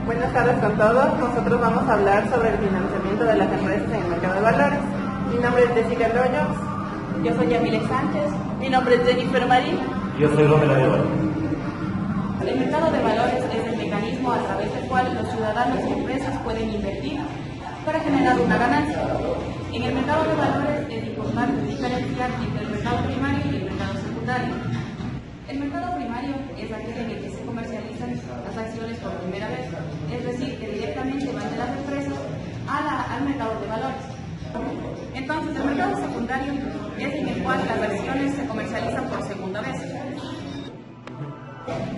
Buenas tardes con todos. Nosotros vamos a hablar sobre el financiamiento de las empresas en el mercado de valores. Mi nombre es Jessica Loyos. Yo soy Yamile Sánchez. Mi nombre es Jennifer Marín. Yo soy Gómez Arevalo. El mercado de valores es el mecanismo a través del cual los ciudadanos y empresas pueden invertir para generar una ganancia. En el mercado de valores es importante diferenciar entre el mercado primario y el mercado secundario. El mercado primario es aquel en el que se comercializan las acciones por primera vez, es decir, que directamente van de las empresas al mercado de valores. Entonces, el mercado secundario es en el cual las acciones se comercializan por segunda vez.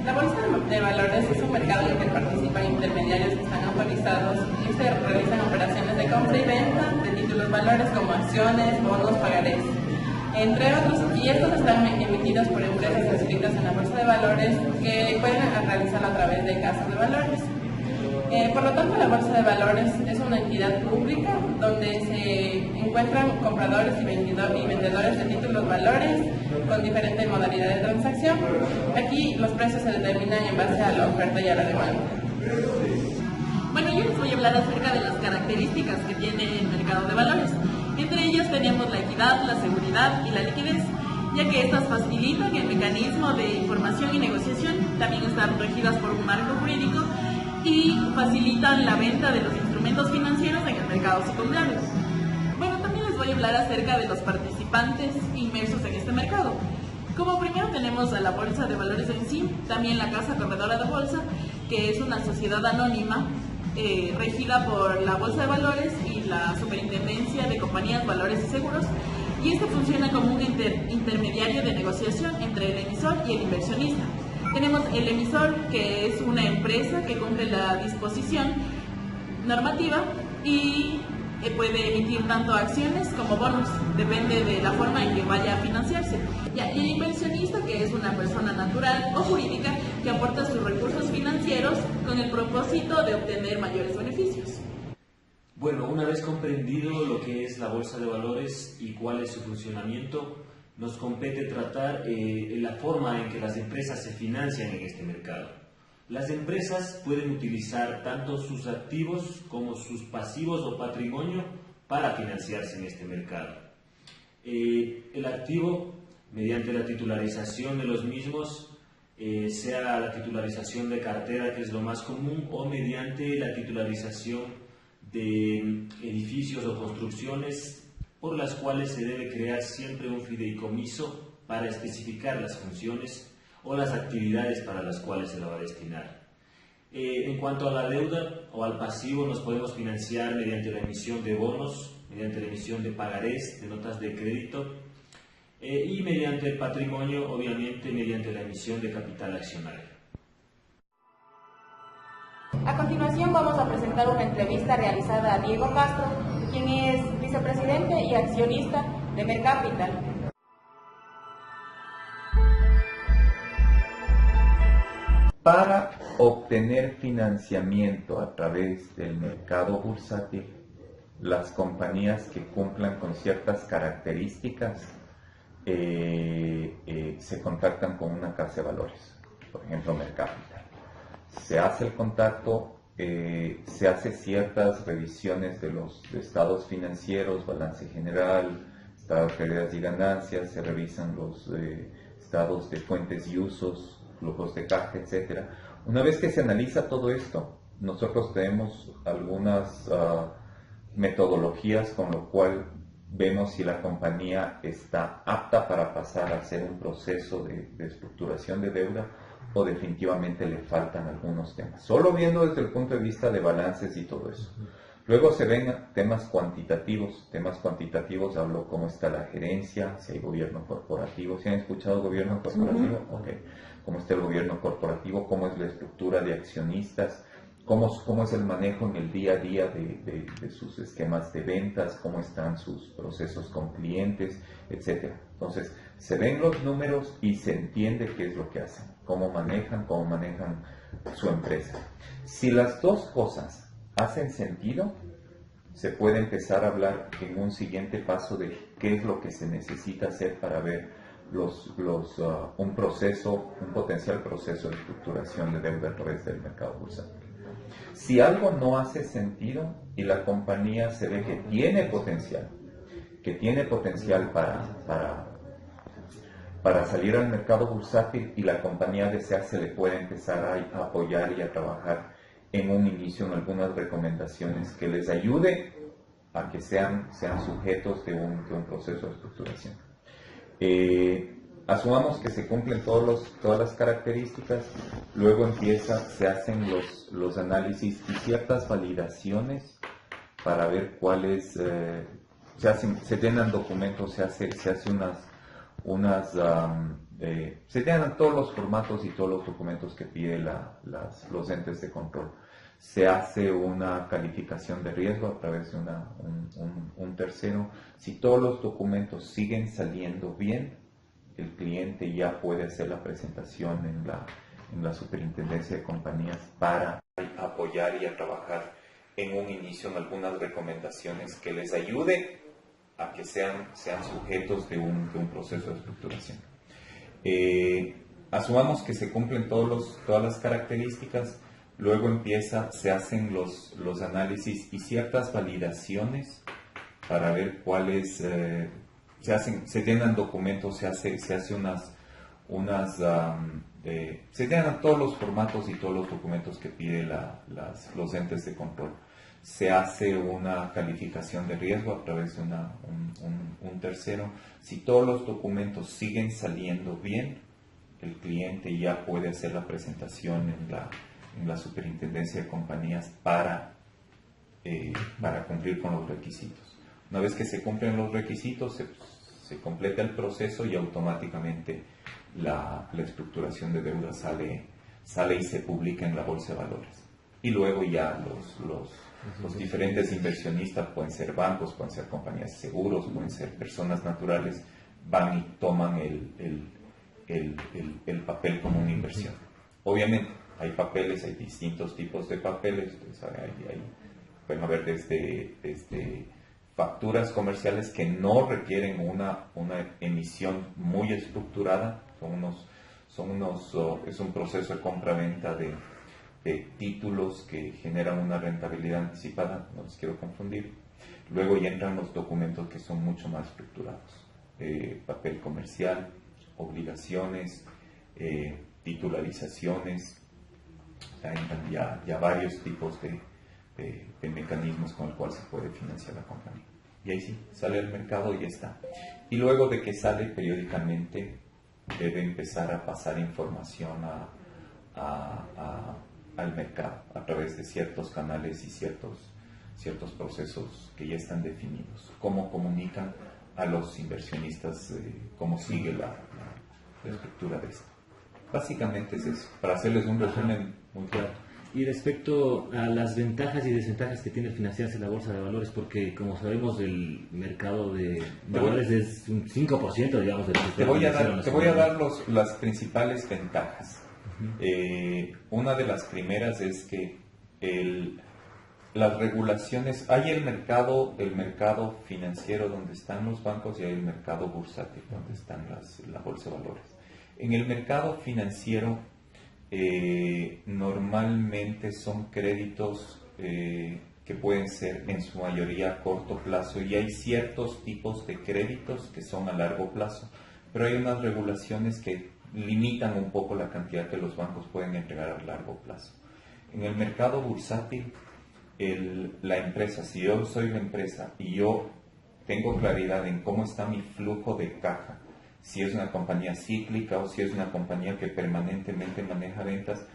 La bolsa de valores es un mercado en el que participan intermediarios que están autorizados y se realizan operaciones de compra y venta de títulos valores como acciones, bonos, pagarés, entre otros, y estos están emitidos por empresas inscritas en la bolsa de valores que pueden realizarlo a través de casas de valores. Por lo tanto, la bolsa de valores es una entidad pública donde se encuentran compradores y vendedores de títulos valores con diferentes modalidades de transacción. Aquí los precios se determinan en base a la oferta y a la demanda. Bueno, yo les voy a hablar acerca de las características que tiene el mercado de valores. Entre ellas tenemos la equidad, la seguridad y la liquidez, ya que estas facilitan el mecanismo de información y negociación, también están regidas por un marco jurídico y facilitan la venta de los instrumentos financieros en el mercado secundario. Bueno, también les voy a hablar acerca de los participantes inmersos en este mercado. Como primero tenemos a la Bolsa de Valores en sí, también la Casa Corredora de Bolsa, que es una sociedad anónima regida por la Bolsa de Valores y la Superintendencia de Compañías, Valores y Seguros, y este funciona como un intermediario de negociación entre el emisor y el inversionista. Tenemos el emisor, que es una empresa que cumple la disposición normativa y puede emitir tanto acciones como bonos, depende de la forma en que vaya a financiarse. Y el inversionista, que es una persona natural o jurídica que aporta sus recursos financieros con el propósito de obtener mayores beneficios. Bueno, una vez comprendido lo que es la bolsa de valores y cuál es su funcionamiento, nos compete tratar la forma en que las empresas se financian en este mercado. Las empresas pueden utilizar tanto sus activos como sus pasivos o patrimonio para financiarse en este mercado. El activo, mediante la titularización de los mismos, sea la titularización de cartera, que es lo más común, o mediante la titularización de edificios o construcciones, por las cuales se debe crear siempre un fideicomiso para especificar las funciones o las actividades para las cuales se la va a destinar. En cuanto a la deuda o al pasivo, nos podemos financiar mediante la emisión de bonos, mediante la emisión de pagarés, de notas de crédito, y mediante el patrimonio, obviamente, mediante la emisión de capital accionario. A continuación vamos a presentar una entrevista realizada a Diego Castro, quien es vicepresidente y accionista de Mercapital. Para obtener financiamiento a través del mercado bursátil, las compañías que cumplan con ciertas características se contactan con una casa de valores, por ejemplo Mercapital. Se hace el contacto, se hace ciertas revisiones de los estados financieros, balance general, estado de pérdidas y ganancias, se revisan los estados de fuentes y usos, flujos de caja, etc. Una vez que se analiza todo esto, nosotros tenemos algunas metodologías con lo cual vemos si la compañía está apta para pasar a hacer un proceso de estructuración de deuda o definitivamente le faltan algunos temas. Solo viendo desde el punto de vista de balances y todo eso. Luego se ven temas cuantitativos. Temas cuantitativos hablo cómo está la gerencia, si hay gobierno corporativo. ¿Si han escuchado gobierno corporativo? Ok. ¿Cómo está el gobierno corporativo? ¿Cómo es la estructura de accionistas? ¿Cómo es el manejo en el día a día de sus esquemas de ventas? ¿Cómo están sus procesos con clientes? Etcétera. Entonces, se ven los números y se entiende qué es lo que hacen, cómo manejan su empresa. Si las dos cosas hacen sentido, se puede empezar a hablar en un siguiente paso de qué es lo que se necesita hacer para ver un potencial proceso de estructuración de deuda a través del mercado bursátil. Si algo no hace sentido y la compañía se ve que tiene potencial para salir al mercado bursátil y la compañía desea, se le puede empezar a apoyar y a trabajar en un inicio en algunas recomendaciones que les ayude a que sean sujetos de un proceso de estructuración. Asumamos que se cumplen todas las características, luego se hacen los análisis y ciertas validaciones para ver cuáles, se llenan documentos, se llenan todos los formatos y todos los documentos que piden los entes de control. Se hace una calificación de riesgo a través de un tercero. Si todos los documentos siguen saliendo bien, el cliente ya puede hacer la presentación en la superintendencia de compañías para apoyar y a trabajar en un inicio en algunas recomendaciones que les ayude a que sean sujetos de un proceso de estructuración. Asumamos que se cumplen todas las características, luego se hacen los análisis y ciertas validaciones para ver cuáles, se llenan documentos, se llenan todos los formatos y todos los documentos que piden los entes de control. Se hace una calificación de riesgo a través de un tercero. Si todos los documentos siguen saliendo bien, el cliente ya puede hacer la presentación en la superintendencia de compañías para cumplir con los requisitos. Una vez que se cumplen los requisitos, se completa el proceso y automáticamente la estructuración de deuda sale y se publica en la bolsa de valores. Y luego ya los diferentes inversionistas, pueden ser bancos, pueden ser compañías de seguros, pueden ser personas naturales, van y toman el papel como una inversión. Obviamente hay distintos tipos de papeles. Pueden haber desde facturas comerciales que no requieren una emisión muy estructurada, es un proceso de compra-venta de títulos que generan una rentabilidad anticipada, no les quiero confundir. Luego ya entran los documentos que son mucho más estructurados, papel comercial, obligaciones, titularizaciones, entran ya varios tipos de mecanismos con el cual se puede financiar la compañía. Y ahí sí, sale al mercado y ya está. Y luego de que sale, periódicamente debe empezar a pasar información al mercado a través de ciertos canales y ciertos procesos que ya están definidos. Cómo comunican a los inversionistas, cómo sigue la estructura de esto. Básicamente es eso, para hacerles un resumen muy claro. Y respecto a las ventajas y desventajas que tiene financiarse la bolsa de valores, porque como sabemos el mercado de valores es un 5%, digamos, del Te voy a dar las principales ventajas. Una de las primeras es que las regulaciones, hay el mercado financiero donde están los bancos y hay el mercado bursátil donde están la bolsa de valores. En el mercado financiero normalmente son créditos que pueden ser en su mayoría a corto plazo, y hay ciertos tipos de créditos que son a largo plazo, pero hay unas regulaciones que limitan un poco la cantidad que los bancos pueden entregar a largo plazo. En el mercado bursátil, la empresa, si yo soy la empresa y yo tengo claridad en cómo está mi flujo de caja, si es una compañía cíclica o si es una compañía que permanentemente maneja ventas,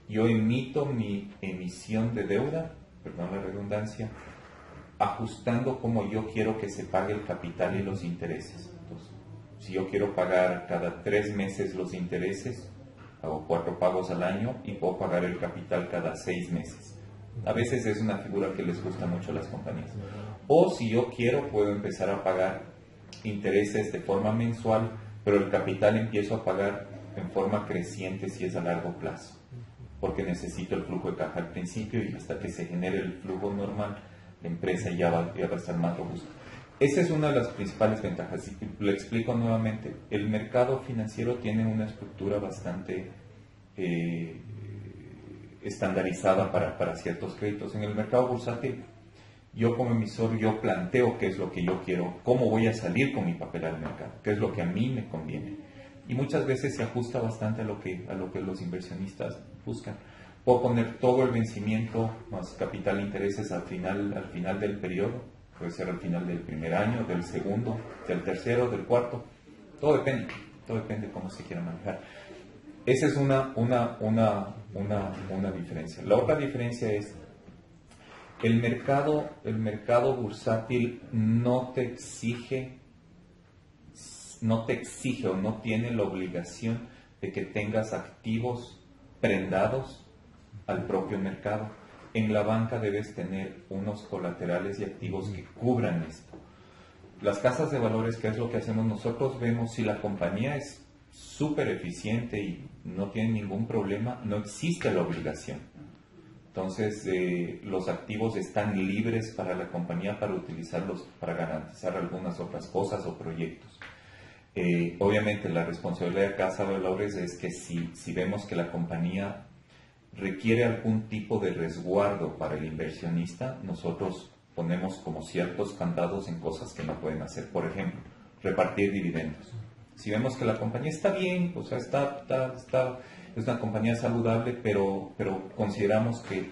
yo emito mi emisión de deuda, perdón la redundancia, ajustando como yo quiero que se pague el capital y los intereses. Entonces, si yo quiero pagar cada 3 meses los intereses, hago 4 pagos al año y puedo pagar el capital cada 6 meses. A veces es una figura que les gusta mucho a las compañías. O si yo quiero, puedo empezar a pagar intereses de forma mensual, pero el capital empiezo a pagar en forma creciente si es a largo plazo, porque necesito el flujo de caja al principio y hasta que se genere el flujo normal, la empresa ya va a estar más robusta. Esa es una de las principales ventajas. Y lo explico nuevamente. El mercado financiero tiene una estructura bastante estandarizada para ciertos créditos. En el mercado bursátil, yo como emisor, yo planteo qué es lo que yo quiero, cómo voy a salir con mi papel al mercado, qué es lo que a mí me conviene. Y muchas veces se ajusta bastante a lo que los inversionistas buscan. Puedo poner todo el vencimiento más capital e intereses al final del periodo, puede ser al final del primer año, del segundo, del tercero, del cuarto, todo depende cómo se quiera manejar. Esa es una diferencia. La otra diferencia es el mercado bursátil no te exige o no tiene la obligación de que tengas activos prendados al propio mercado. En la banca debes tener unos colaterales y activos que cubran esto. Las casas de valores, ¿qué es lo que hacemos? Nosotros vemos si la compañía es súper eficiente y no tiene ningún problema, no existe la obligación. Entonces, los activos están libres para la compañía para utilizarlos para garantizar algunas otras cosas o proyectos. Obviamente, la responsabilidad de casa de valores es que si vemos que la compañía requiere algún tipo de resguardo para el inversionista, nosotros ponemos como ciertos candados en cosas que no pueden hacer. Por ejemplo, repartir dividendos. Si vemos que la compañía está bien, o sea, es una compañía saludable, pero consideramos que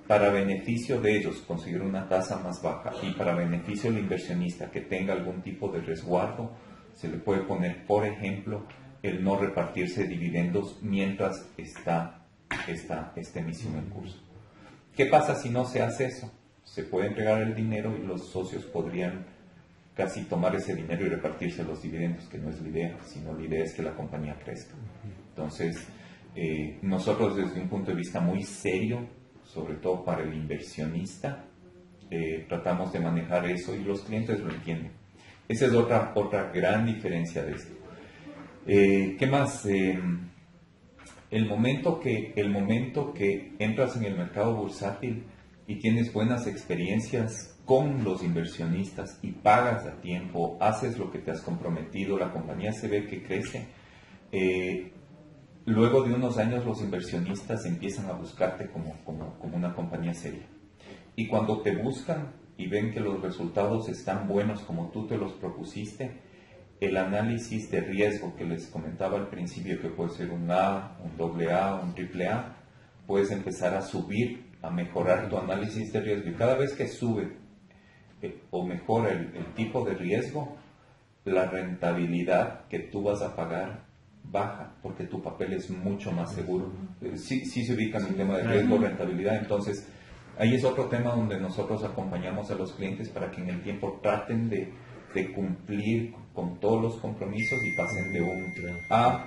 para beneficio de ellos conseguir una tasa más baja y para beneficio del inversionista que tenga algún tipo de resguardo, se le puede poner, por ejemplo, el no repartirse dividendos mientras está esta emisión en curso. ¿Qué pasa si no se hace eso? Se puede entregar el dinero y los socios podrían casi tomar ese dinero y repartirse los dividendos, que no es la idea, sino la idea es que la compañía crezca. Entonces, nosotros desde un punto de vista muy serio, sobre todo para el inversionista, tratamos de manejar eso y los clientes lo entienden. Esa es otra gran diferencia de esto. ¿Qué más? El momento que entras en el mercado bursátil y tienes buenas experiencias con los inversionistas y pagas a tiempo, haces lo que te has comprometido, la compañía se ve que crece, luego de unos años los inversionistas empiezan a buscarte como una compañía seria. Y cuando te buscan y ven que los resultados están buenos como tú te los propusiste, el análisis de riesgo que les comentaba al principio, que puede ser un A, un AA, un AAA, puedes empezar a subir, a mejorar tu análisis de riesgo. Y cada vez que sube o mejora el tipo de riesgo, la rentabilidad que tú vas a pagar baja, porque tu papel es mucho más seguro. Sí se ubica en el tema de riesgo, rentabilidad. Entonces, ahí es otro tema donde nosotros acompañamos a los clientes para que en el tiempo traten de cumplir con todos los compromisos y pasen de un A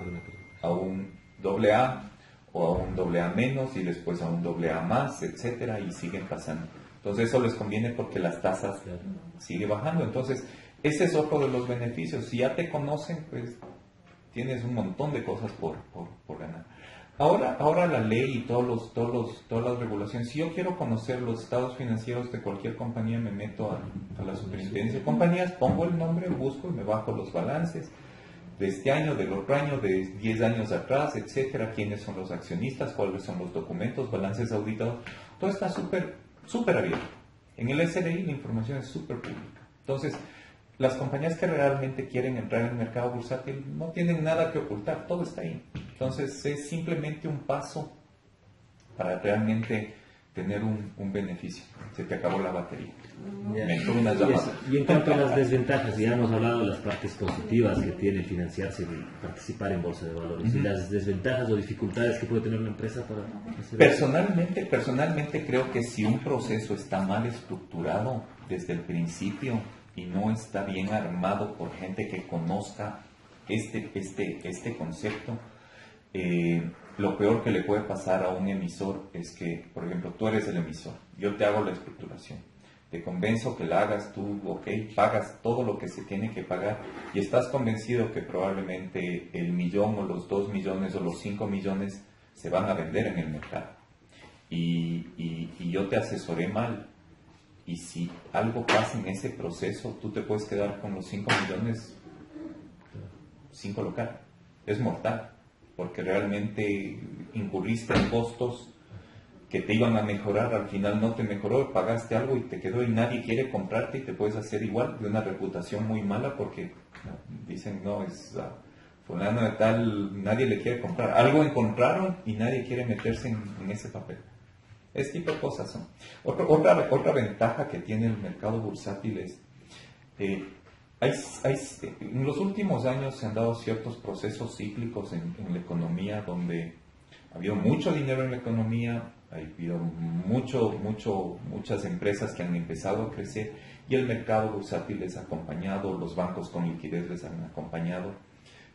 a un AA o a un AA menos y después a un AA más, etcétera, y siguen pasando. Entonces eso les conviene porque las tasas siguen bajando. Entonces ese es otro de los beneficios. Si ya te conocen, pues tienes un montón de cosas por ganar. Ahora la ley y todas las regulaciones, si yo quiero conocer los estados financieros de cualquier compañía, me meto a la superintendencia de compañías, pongo el nombre, busco y me bajo los balances de este año, del otro año, de 10 años atrás, etcétera, quiénes son los accionistas, cuáles son los documentos, balances auditados, todo está súper abierto. En el SRI la información es súper pública. Entonces, las compañías que realmente quieren entrar en el mercado bursátil no tienen nada que ocultar, todo está ahí. Entonces es simplemente un paso para realmente tener un beneficio. Se te acabó la batería. Me entró una llamada. Y en cuanto a las desventajas, ya hemos hablado de las partes positivas que tiene financiarse y participar en bolsa de valores. ¿Y las desventajas o dificultades que puede tener una empresa para hacer Personalmente creo que si un proceso está mal estructurado desde el principio y no está bien armado por gente que conozca este concepto, lo peor que le puede pasar a un emisor es que, por ejemplo, tú eres el emisor, yo te hago la estructuración, te convenzo que la hagas tú, ok, pagas todo lo que se tiene que pagar y estás convencido que probablemente el millón o los 2 millones o los 5 millones se van a vender en el mercado y yo te asesoré mal. Y si algo pasa en ese proceso, tú te puedes quedar con los 5 millones sin colocar. Es mortal, porque realmente incurriste en costos que te iban a mejorar, al final no te mejoró, pagaste algo y te quedó y nadie quiere comprarte y te puedes hacer igual de una reputación muy mala porque dicen, no, es fulano de tal, nadie le quiere comprar. Algo encontraron y nadie quiere meterse en ese papel. Ese tipo de cosas son. Otra ventaja que tiene el mercado bursátil es, en los últimos años se han dado ciertos procesos cíclicos en la economía donde ha habido mucho dinero en la economía, ha habido muchas empresas que han empezado a crecer y el mercado bursátil les ha acompañado, los bancos con liquidez les han acompañado,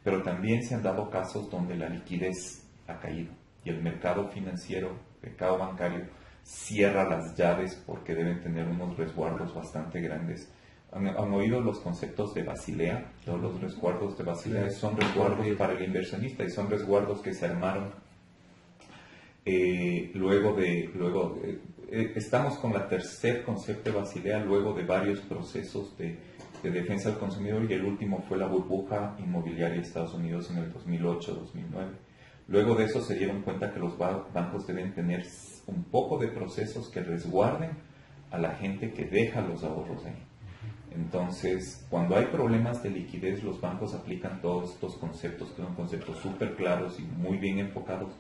pero también se han dado casos donde la liquidez ha caído y el mercado financiero, el mercado bancario, cierra las llaves porque deben tener unos resguardos bastante grandes. ¿Han oído los conceptos de Basilea? Todos los resguardos de Basilea son resguardos para el inversionista y son resguardos que se armaron estamos con la tercer concepto de Basilea luego de varios procesos de defensa del consumidor y el último fue la burbuja inmobiliaria de Estados Unidos en el 2008-2009. Luego de eso se dieron cuenta que los bancos deben tener un poco de procesos que resguarden a la gente que deja los ahorros ahí. Entonces, cuando hay problemas de liquidez, los bancos aplican todos estos conceptos, que son conceptos súper claros y muy bien enfocados.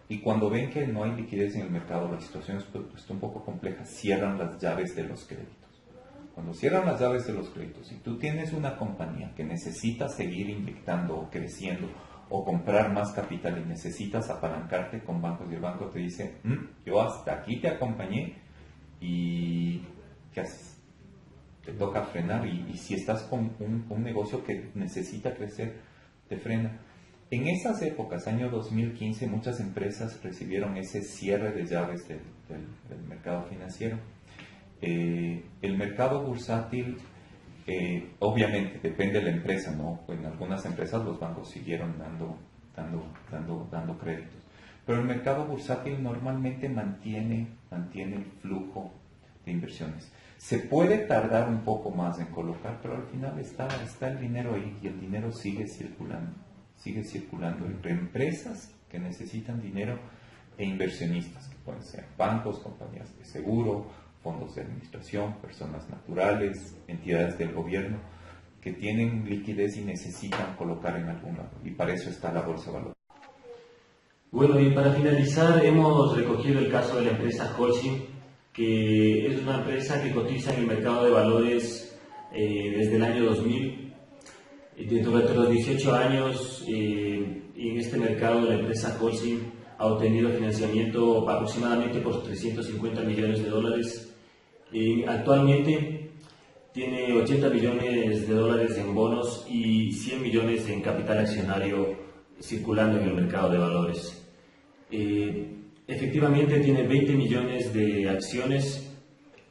Y cuando ven que no hay liquidez en el mercado, la situación está un poco compleja, cierran las llaves de los créditos. Cuando cierran las llaves de los créditos, si tú tienes una compañía que necesita seguir inyectando o creciendo o comprar más capital y necesitas apalancarte con bancos y el banco te dice, yo hasta aquí te acompañé y ¿qué haces? Te toca frenar y si estás con un negocio que necesita crecer, te frena. En esas épocas, año 2015, muchas empresas recibieron ese cierre de llaves del mercado financiero. El mercado bursátil, obviamente, depende de la empresa, ¿no? En algunas empresas los bancos siguieron dando créditos. Pero el mercado bursátil normalmente mantiene el flujo de inversiones. Se puede tardar un poco más en colocar, pero al final está el dinero ahí y el dinero sigue circulando entre empresas que necesitan dinero e inversionistas, que pueden ser bancos, compañías de seguro, fondos de administración, personas naturales, entidades del gobierno, que tienen liquidez y necesitan colocar en algún lado. Y para eso está la Bolsa de Valores. Bueno, y para finalizar, hemos recogido el caso de la empresa Holcim, que es una empresa que cotiza en el mercado de valores desde el año 2000. Durante los 18 años en este mercado la empresa Holcim ha obtenido financiamiento aproximadamente por 350 millones de dólares. Actualmente tiene 80 millones de dólares en bonos y 100 millones en capital accionario circulando en el mercado de valores. Efectivamente tiene 20 millones de acciones.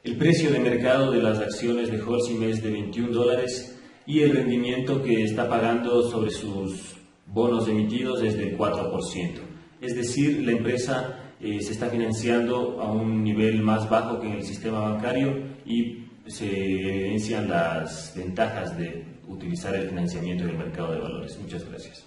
El precio de mercado de las acciones de Holcim es de 21 dólares. Y el rendimiento que está pagando sobre sus bonos emitidos es del 4%. Es decir, la empresa se está financiando a un nivel más bajo que en el sistema bancario y se evidencian las ventajas de utilizar el financiamiento en el mercado de valores. Muchas gracias.